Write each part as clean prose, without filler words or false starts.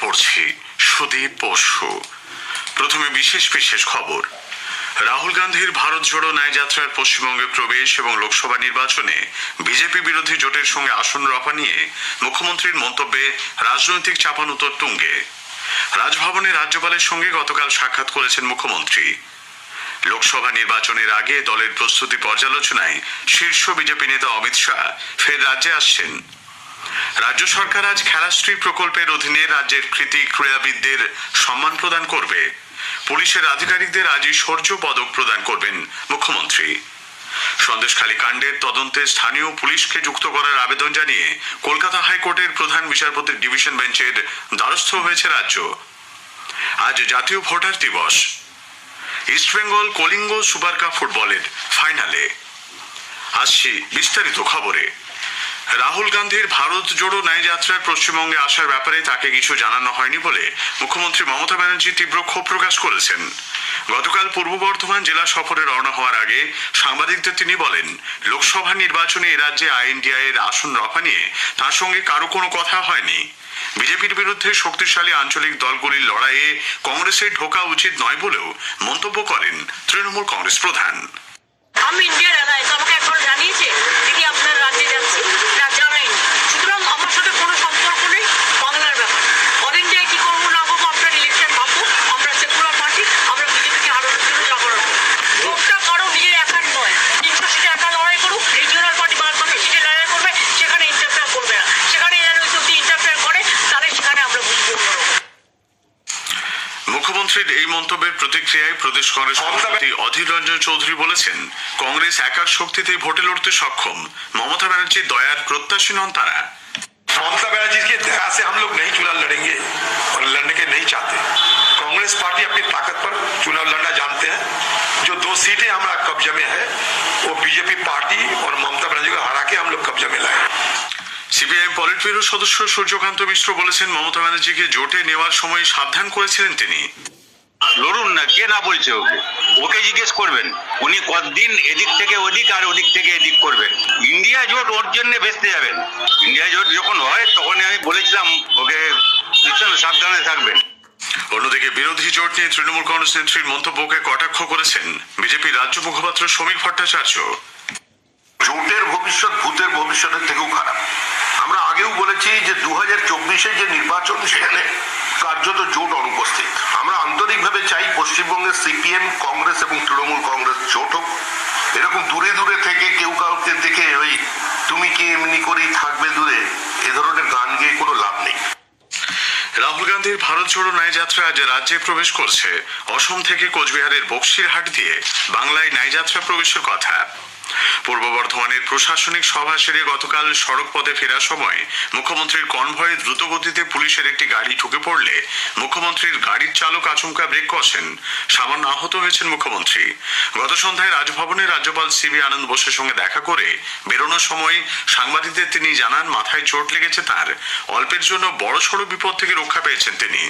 পড়ছি সুদীপ বসু। প্রথমে বিশেষ বিশেষ খবর। রাহুল গান্ধীর ভারত জোড়ো ন্যায়যাত্রার পশ্চিমবঙ্গে প্রবেশ এবং লোকসভা নির্বাচনে বিজেপি বিরোধী জোটের সঙ্গে আসন রফা নিয়ে মুখ্যমন্ত্রীর মন্তব্যে রাজনৈতিক চাপানুতোর তুঙ্গে। রাজভবনে রাজ্যপালের সঙ্গে গতকাল সাক্ষাৎ করেছেন মুখ্যমন্ত্রী। লোকসভা নির্বাচনের আগে দলের প্রস্তুতি পর্যালোচনায় শীর্ষ বিজেপি নেতা অমিত শাহ ফের রাজ্যে আসছেন। রাজ্য সরকার আজ খেলাশ্রী প্রকল্পের অধীনে রাজ্যের কৃতি ক্রীড়াবিদদের সম্মান প্রদান করবে। পুলিশের আধিকারিকদের আজই শৌর্য পদক প্রদান করবেন মুখ্যমন্ত্রী। সন্দেশখালী কাণ্ডের তদন্তে স্থানীয় পুলিশকে যুক্ত করার আবেদন জানিয়ে কলকাতা হাইকোর্টের প্রধান বিচারপতির ডিভিশন বেঞ্চের দ্বারস্থ হয়েছে রাজ্য। আজ জাতীয় ভোটার দিবস। ইস্টবেঙ্গল কলিঙ্গ সুপার কাপ ফুটবলের ফাইনালে। আসছি বিস্তারিত খবরে। রাহুল গান্ধীর ভারত জোড়ো ন্যায়যাত্রার পশ্চিমবঙ্গে আসার ব্যাপারে তাকে কিছু জানানো হয়নি বলে মুখ্যমন্ত্রী মমতা ব্যানার্জি তীব্র ক্ষোভ প্রকাশ করেছেন। গতকাল পূর্ব বর্ধমান জেলা সফরে রওনা হওয়ার আগে সাংবাদিকদের তিনি বলেন, লোকসভা নির্বাচনে এ রাজ্যে আইএনডিআই এর আসন রফা নিয়ে তার সঙ্গে কারো কোনো কথা হয়নি। বিজেপির বিরুদ্ধে শক্তিশালী আঞ্চলিক দলগুলির লড়াইয়ে কংগ্রেসের ঢোকা উচিত নয় বলেও মন্তব্য করেন তৃণমূল কংগ্রেস প্রধান। আমি ইন্ডিয়ার এলাকায় আমাকে একবার জানিয়েছে দিদি আপনার রাজ্যে যাচ্ছি, না জানাইনি। সুতরাং আমার সাথে কোনো সম্পর্ক নেই বাংলার ব্যাপার। অল ইন্ডিয়ায় কি করবো না করবো আপনার ইলেকশন ভাববো। আমরা সেকুলার পার্টি, আমরা বিজেপিকে হারানোর জন্য যা করার ভোটটা কারো নিজের একার নয়। 300 সিটে একা লড়াই করুক, রিজিওনাল পার্টি বাদ বাকি সিটে লড়াই করবে, সেখানে ইন্টারফেয়ার করবে না। সেখানে যদি ইন্টারফেয়ার করে তাহলে সেখানে আমরা বুঝবো। মুখ্যমন্ত্রীর এই মন্তব্যের প্রতিক্রিয়ায় প্রদেশ কংগ্রেস সভাপতি অধীর রঞ্জন চৌধুরী বলেছেন, কংগ্রেস একার শক্তিতেই ভোটে লড়তে সক্ষম। মমতা ব্যানার্জির দয়ার প্রত্যাশী নন তারা। ममता बनर्जी की दया से हम लोग नहीं चुनाव लड़ेंगे और लड़ने के नहीं चाहते। कांग्रेस पार्टी अपनी ताकत पर चुनाव लड़ना जानते हैं। जो 2 सीटें हमारा कब्जे में है वो बीजेपी पार्टी और ममता बनर्जी को हरा के हम लोग कब्जे में लाए। সিপিআইএম পলিট ব্যুরো সদস্য সূর্যকান্ত মিশ্র বলেছেন, মমতা ব্যানার্জিকে জোটে নেওয়ার সময় সাবধান করেছিলেন তিনি। লড়ুন না, কে না বলছে? ওকে জিজ্ঞেস করবেন। উনি কতদিন এদিক থেকে ওদিক আর ওদিক থেকে এদিক করবেন। ইন্ডিয়া জোট ওর জন্য ভেস্তে যাবেন। ইন্ডিয়া জোট যখন হয় তখনই আমি বলেছিলাম ওকে সাবধানে থাকবেন। অন্যদিকে বিরোধী জোট নিয়ে তৃণমূল কংগ্রেস নেত্রীর মন্তব্যকে কটাক্ষ করেছেন বিজেপির রাজ্য মুখপাত্র সমীর ভট্টাচার্য। জোটের ভবিষ্যৎ ভূতের ভবিষ্যতের থেকেও খারাপ। আমরা আগেও বলেছি যে 2024-এর যে নির্বাচন সেখানে কার্যত জোট অনুপস্থিত। আমরা আন্তরিকভাবে চাই পশ্চিমবঙ্গের সিপিএম, কংগ্রেস এবং তৃণমূল কংগ্রেস জোট হোক। এরকম দূরে দূরে থেকে কেউ কাউকে দেখে ওই তুমি কি এমনি করেই থাকবে দূরে, এ ধরনের গান গেয়ে কোনো লাভ নেই। রাহুল গান্ধীর ভারত জোড়ো ন্যায়যাত্রা আজ রাজ্যে প্রবেশ করছে। অসম থেকে কোচবিহারের বক্সিরহাট দিয়ে বাংলায় ন্যায়যাত্রা প্রবেশের কথা। পূর্ব বর্ধমানের প্রশাসনিক সভা সেরে গতকাল সড়ক পথে ফেরার সময় মুখ্যমন্ত্রীর কনভয়ে দ্রুতগতিতে পুলিশের একটি গাড়ি ঢুকে পড়লে মুখ্যমন্ত্রীর গাড়ির চালক আচমকা ব্রেক কষেন। সামান্য আহত হয়েছেন মুখ্যমন্ত্রী। গত সন্ধ্যায় রাজভবনে রাজ্যপাল সিবি আনন্দ বোসের সঙ্গে দেখা করে বেরোনোর সময় সাংবাদিকদের তিনি জানান, মাথায় চোট লেগেছে তার। অল্পের জন্য বড়সড় বিপদ থেকে রক্ষা পেয়েছেন তিনি।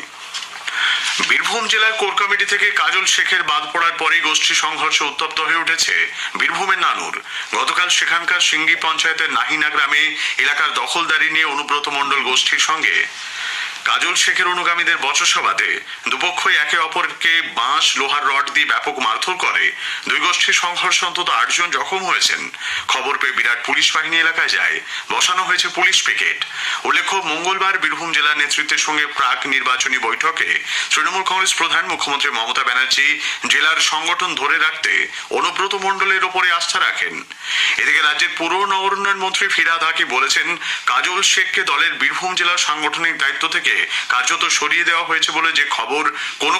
বীরভূম জেলার কোর কমিটি থেকে কাজল শেখের বাদ পড়ার পরেই গোষ্ঠী সংঘর্ষে উত্তপ্ত হয়ে উঠেছে বীরভূমের নানুর। গতকাল সেখানকার সিঙ্গি পঞ্চায়েতের নাহিনা গ্রামে এলাকার দখলদারি নিয়ে অনুব্রত মণ্ডল গোষ্ঠীর সঙ্গে কাজল শেখের অনুগামীদের বচসাবাদে দুপক্ষই একে অপরকে বাঁশ লোহার রড দিয়ে ব্যাপক মারধর করে। দুই গোষ্ঠীর সংঘর্ষে অন্তত 8 জন জখম হয়েছেন। খবর পেয়ে বিরাট পুলিশ বাহিনী এলাকায় যায়, বসানো হয়েছে পুলিশ পিকেট। উল্লেখ্য, মঙ্গলবার বীরভূম জেলার নেতৃত্বের সঙ্গে প্রাক নির্বাচনী বৈঠকে তৃণমূল কংগ্রেস প্রধান মুখ্যমন্ত্রী মমতা ব্যানার্জি জেলার সংগঠন ধরে রাখতে অনুব্রত মণ্ডলের ওপরে আস্থা রাখেন। এদিকে রাজ্যের পুর নগর উন্নয়ন মন্ত্রী ফিরহাদ হাকিম বলেছেন, কাজল শেখকে দলের বীরভূম জেলার সাংগঠনিক দায়িত্ব থেকে কার্যত সরিয়ে দেওয়া হয়েছে বলে যে খবর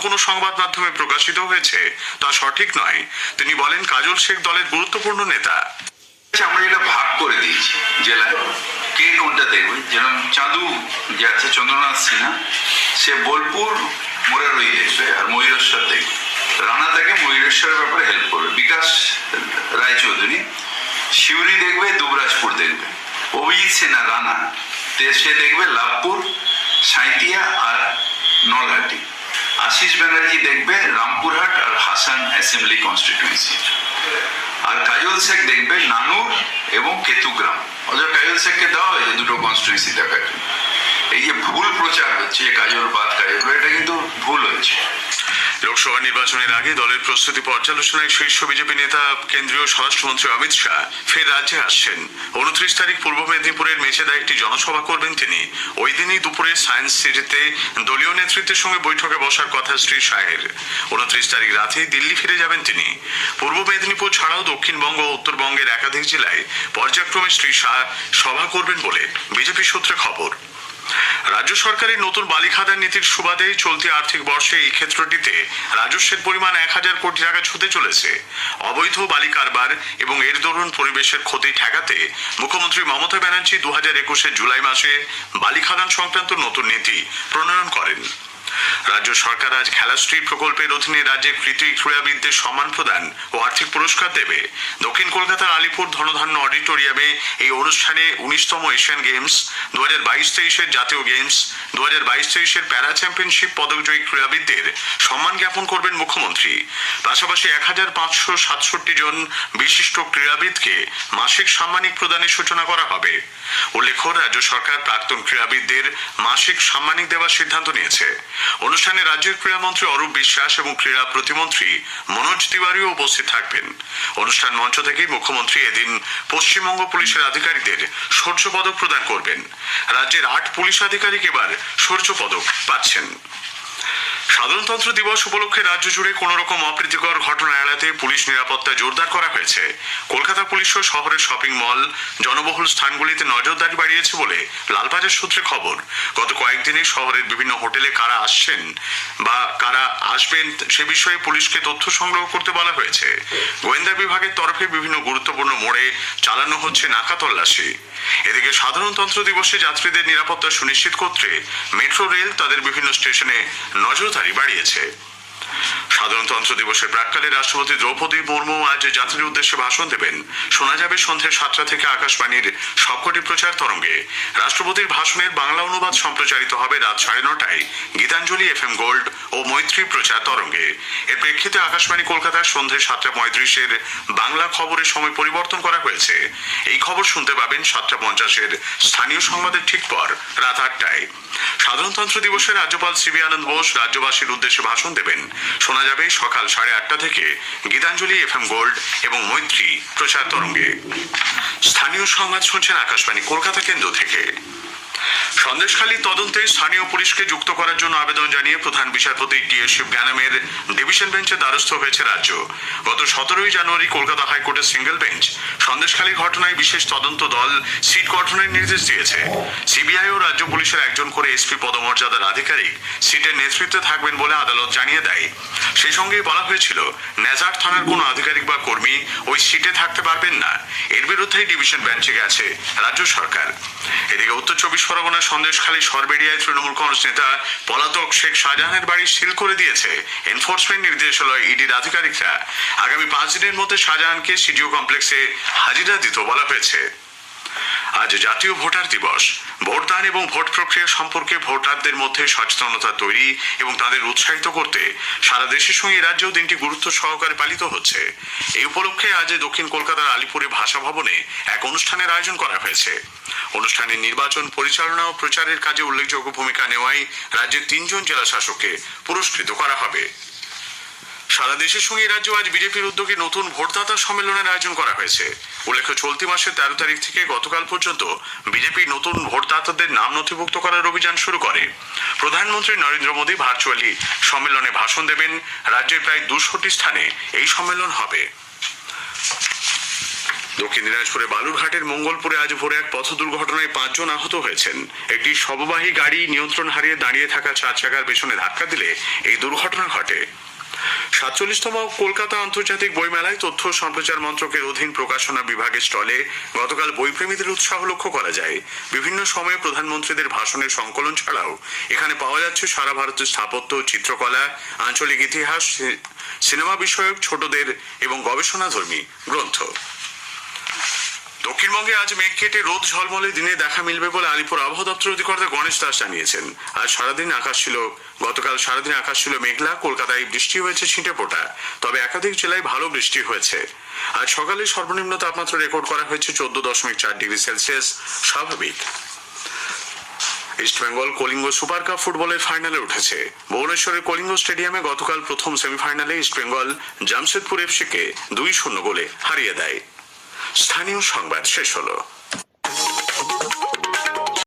কোনো সংবাদ মাধ্যমে প্রকাশিত হয়েছে তা সঠিক নয়। তিনি বলেন, কাজল শেখ দলের গুরুত্বপূর্ণ নেতা। আমরা এটা ভাগ করে দিয়েছি জেলায়, কে কোনটা দেখবে। যেরকম চাঁদু যে আছে চন্দ্রনাথ সিনহা, সে বোলপুর মোরারই দেখবে আর ময়ূরেশ্বর দেখবে। রানা তাকে ময়ূরেশ্বরের ব্যাপারে হেল্প করবে। বিকাশ রায়চৌধুরী শিউরি দেখবে, দুবরাজপুর দেখবে। অভিজিৎ সিনহা রানা সে দেখবে লাভপুর, সাঁইতিয়া আর নলহাটি। আশিস ব্যানার্জি দেখবে রামপুরহাট আর হাসান অ্যাসেম্বলি কনস্টিটিউয়েন্সি। আর কাজল শেখ দেখবে নানুর এবং কেতুগ্রাম। অথচ কাজল শেখকে দেওয়া হয়েছে 2টো কনস্টিটিউয়েন্সি দেখার জন্য। এই যে ভুল প্রচার হচ্ছে কাজল বাদ কাজল, এটা কিন্তু ভুল হচ্ছে। লোকসভা নির্বাচনের আগে দলের প্রস্তুতি পর্যালোচনায় শীর্ষ বিজেপি নেতা কেন্দ্রীয় স্বরাষ্ট্রমন্ত্রী অমিত শাহ ফের রাজ্যে আসছেন। 29 তারিখ পূর্ব মেদিনীপুরের মেচেদায় একটি জনসভা করবেন তিনি। ওই দিনই দুপুরে সায়েন্স সিটিতে দলীয় নেতৃত্বের সঙ্গে বৈঠকে বসার কথা শ্রী শাহের। 29 তারিখ রাতে দিল্লি ফিরে যাবেন তিনি। পূর্ব মেদিনীপুর ছাড়াও দক্ষিণবঙ্গ ও উত্তরবঙ্গের একাধিক জেলায় পর্যায়ক্রমে শ্রী শাহ সভা করবেন বলে বিজেপি সূত্রে খবর। রাজ্য সরকারের নতুন বালিখাদান নীতির সুবাদে চলতি আর্থিক বর্ষে এই ক্ষেত্রটিতে রাজস্বের পরিমাণ 1000 কোটি টাকা ছুঁতে চলেছে। অবৈধ বালি কারবার এবং এর দরুন পরিবেশের ক্ষতি ঠেকাতে মুখ্যমন্ত্রী মমতা ব্যানার্জি 2021 জুলাই মাসে বালিখাদান সংক্রান্ত নতুন নীতি প্রণয়ন করেন। রাজ্য সরকার আজ খেলাশ্রী প্রকল্পের অধীনে রাজ্যের কৃতি ক্রীড়াবিদদের সম্মান প্রদান ও আর্থিক পুরস্কার দেবে। দক্ষিণ কলকাতার আলিপুর ধনধান্য অডিটোরিয়ামে এই অনুষ্ঠানে 19তম এশিয়ান গেমস, 2022-23 জাতীয় গেমস, 2022-23 প্যারা চ্যাম্পিয়নশিপ পদকজয়ী ক্রীড়াবিদদের সম্মান জ্ঞাপন করবেন মুখ্যমন্ত্রী। পাশাপাশি 1567 জন বিশিষ্ট ক্রীড়াবিদকে মাসিক সাম্মানিক প্রদানের সূচনা করা হবে। উল্লেখ্য, রাজ্য সরকার প্রাক্তন ক্রীড়াবিদদের মাসিক সাম্মানিক দেওয়ার সিদ্ধান্ত নিয়েছে। অনুষ্ঠানে রাজ্যের ক্রীড়ামন্ত্রী অরূপ বিশ্বাস এবং ক্রীড়া প্রতিমন্ত্রী মনোজ তিওয়ারিও উপস্থিত থাকবেন। অনুষ্ঠান মঞ্চ থেকেই মুখ্যমন্ত্রী এদিন পশ্চিমবঙ্গ পুলিশের আধিকারিকদের শৌর্য পদক প্রদান করবেন। রাজ্যের 8 পুলিশ আধিকারিক এবার শৌর্য পদক পাচ্ছেন। সাধারণতন্ত্র দিবস উপলক্ষে রাজ্য জুড়ে কোন রকম অপ্রীতিকর ঘটনা এড়াতে পুলিশ নিরাপত্তা জোরদার করা হয়েছে। কলকাতা পুলিশও শহরের শপিং মল, জনবহুল স্থানগুলিতে নজরদারি বাড়িয়েছে বলে লালবাজার সূত্রে খবর। গত কয়েকদিনে শহরের বিভিন্ন হোটেলে কারা আসছেন বা কারা আসবেন সে বিষয়ে পুলিশকে তথ্য সংগ্রহ করতে বলা হয়েছে। গোয়েন্দা বিভাগের তরফে বিভিন্ন গুরুত্বপূর্ণ মোড়ে চালানো হচ্ছে নাকা তল্লাশি। এদিকে সাধারণতন্ত্র দিবসে যাত্রীদের নিরাপত্তা সুনিশ্চিত করতে মেট্রো রেল তাদের বিভিন্ন স্টেশনে নজরদারি বাড়িয়েছে। সাধারণতন্ত্র দিবসের প্রাক্কালে রাষ্ট্রপতি দ্রৌপদী মুর্মু আজ জাতির উদ্দেশ্যে ভাষণ দেবেন। শোনা যাবে সন্ধ্যে 7টা থেকে আকাশবাণীর সবকটি প্রচার তরঙ্গে। রাষ্ট্রপতির ভাষণের বাংলা অনুবাদ সম্প্রচারিত হবে রাত 9:30টায় গীতাঞ্জলি FM গোল্ড ও মৈত্রী প্রচার তরঙ্গে। এর প্রেক্ষিতে আকাশবাণী কলকাতার সন্ধ্যে 7:35 বাংলা খবরের সময় পরিবর্তন করা হয়েছে। এই খবর শুনতে পাবেন 7:50 স্থানীয় সংবাদের ঠিক পর রাত 8টায়। সাধারণতন্ত্র দিবসে রাজ্যপাল CB আনন্দ বোস রাজ্যবাসীর উদ্দেশ্যে ভাষণ দেবেন। শোনা যাবে সকাল 8:30 থেকে গীতাঞ্জলি FM গোল্ড এবং মৈত্রী প্রচার তরঙ্গে। স্থানীয় সংবাদ শুনছেন আকাশবাণী কলকাতা কেন্দ্র থেকে। সন্দেশখালী তদন্তে স্থানীয় পুলিশকে যুক্ত করার জন্য আবেদন জানিয়ে প্রধান বিচারপতি TS শিবজ্ঞানমের ডিভিশন বেঞ্চে দ্বারস্থ হয়েছে রাজ্য। গত 17 জানুয়ারি কলকাতা হাইকোর্টের সিঙ্গেল বেঞ্চ সন্দেশখালী ঘটনায় বিশেষ তদন্ত দল সিট গঠনের নির্দেশ দিয়েছে। CBI ও রাজ্য পুলিশের একজন করে SP পদমর্যাদার আধিকারিক সিটের নেতৃত্বে থাকবেন বলে আদালত জানিয়ে দেয়। সেই সঙ্গে বলা হয়েছিল নেজার থানার কোনো আধিকারিক বা কর্মী ওই সিটে থাকতে পারবেন না। এর বিরুদ্ধেই ডিভিশন বেঞ্চে গেছে রাজ্য সরকার। এদিকে উত্তর 24 পরগনার সন্দেশখালী সরবেরিয়ায় তৃণমূল কংগ্রেস নেতা পলাতক শেখ শাহজাহানের বাড়ি সিল করে দিয়েছে এনফোর্সমেন্ট নির্দেশালয় EDর আধিকারিকরা। আগামী 5 দিনের মধ্যে শাহজাহানকে CGO কমপ্লেক্সে হাজিরা দিতে বলা হয়েছে। আজ জাতীয় ভোটার দিবস। ভোটদান এবং ভোট প্রক্রিয়া সম্পর্কে ভোটারদের মধ্যে সচেতনতা তৈরি এবং তাদের উৎসাহিত করতে সারা দেশের সঙ্গে রাজ্যেও দিনটি গুরুত্ব সহকারে পালিত হচ্ছে। এই উপলক্ষে আজ দক্ষিণ কলকাতার আলিপুরে ভাষা ভবনে এক অনুষ্ঠানের আয়োজন করা হয়েছে। অনুষ্ঠানে নির্বাচন পরিচালনা ও প্রচারের কাজে উল্লেখযোগ্য ভূমিকা নেওয়ায় রাজ্যের 3 জন জেলা শাসককে পুরস্কৃত করা হবে। সারা দেশের সঙ্গে রাজ্য আজ বিজেপির উদ্যোগে নতুন ভোটদাতা সম্মেলনের আয়োজন করা হয়েছে। উল্লেখ্য, চলতি মাসের 13 তারিখ থেকে গতকাল পর্যন্ত বিজেপি নতুন ভোটদাতাদের নাম নথিভুক্ত করার অভিযান শুরু করে। প্রধানমন্ত্রী নরেন্দ্র মোদী ভার্চুয়ালি সম্মেলনে ভাষণ দেবেন। রাজ্যের প্রায় 200টি স্থানে এই সম্মেলন হবে। দক্ষিণ দিনাজপুরে বালুরঘাটের মঙ্গলপুরে আজ ভোরে এক পথ দুর্ঘটনায় 5 জন আহত হয়েছেন। একটি শববাহী গাড়ি নিয়ন্ত্রণ হারিয়ে দাঁড়িয়ে থাকা 4 চাকার পেছনে ধাক্কা দিলে এই দুর্ঘটনা ঘটে। 47তম কলকাতা আন্তর্জাতিক বইমেলায় তথ্য সম্প্রচার মন্ত্রকের অধীন প্রকাশনা বিভাগের স্টলে গতকাল বইপ্রেমীদের উৎসাহ লক্ষ্য করা যায়। বিভিন্ন সময়ে প্রধানমন্ত্রীদের ভাষণের সংকলন ছাড়াও এখানে পাওয়া যাচ্ছে সারা ভারতের স্থাপত্য, চিত্রকলা, আঞ্চলিক ইতিহাস, সিনেমা বিষয়ক ছোটদের এবং গবেষণাধর্মী গ্রন্থ। দক্ষিণবঙ্গে আজ মেঘ কেটে রোদ ঝলমলে দিনে দেখা মিলবে বলে আলিপুর আবহাওয়া দপ্তর অধিকর্তা গণেশ দাস জানিয়েছেন। গতকাল সারাদিন আকাশ ছিল মেঘলা। কলকাতায় বৃষ্টি হয়েছে ছিটেফোঁটা, তবে একাধিক জেলায় ভালো বৃষ্টি হয়েছে। আজ সকালে সর্বনিম্ন তাপমাত্রা রেকর্ড করা হয়েছে 14.4 ডিগ্রি সেলসিয়াস, স্বাভাবিক। ইস্টবেঙ্গল কলিঙ্গ সুপার কাপ ফুটবলের ফাইনালে উঠেছে। ভুবনেশ্বরের কলিঙ্গ স্টেডিয়ামে গতকাল প্রথম সেমিফাইনালে ইস্টবেঙ্গল জামশেদপুর এফসিকে 2-0 গোলে হারিয়ে দেয়। স্থানীয় সংবাদ শেষ হলো।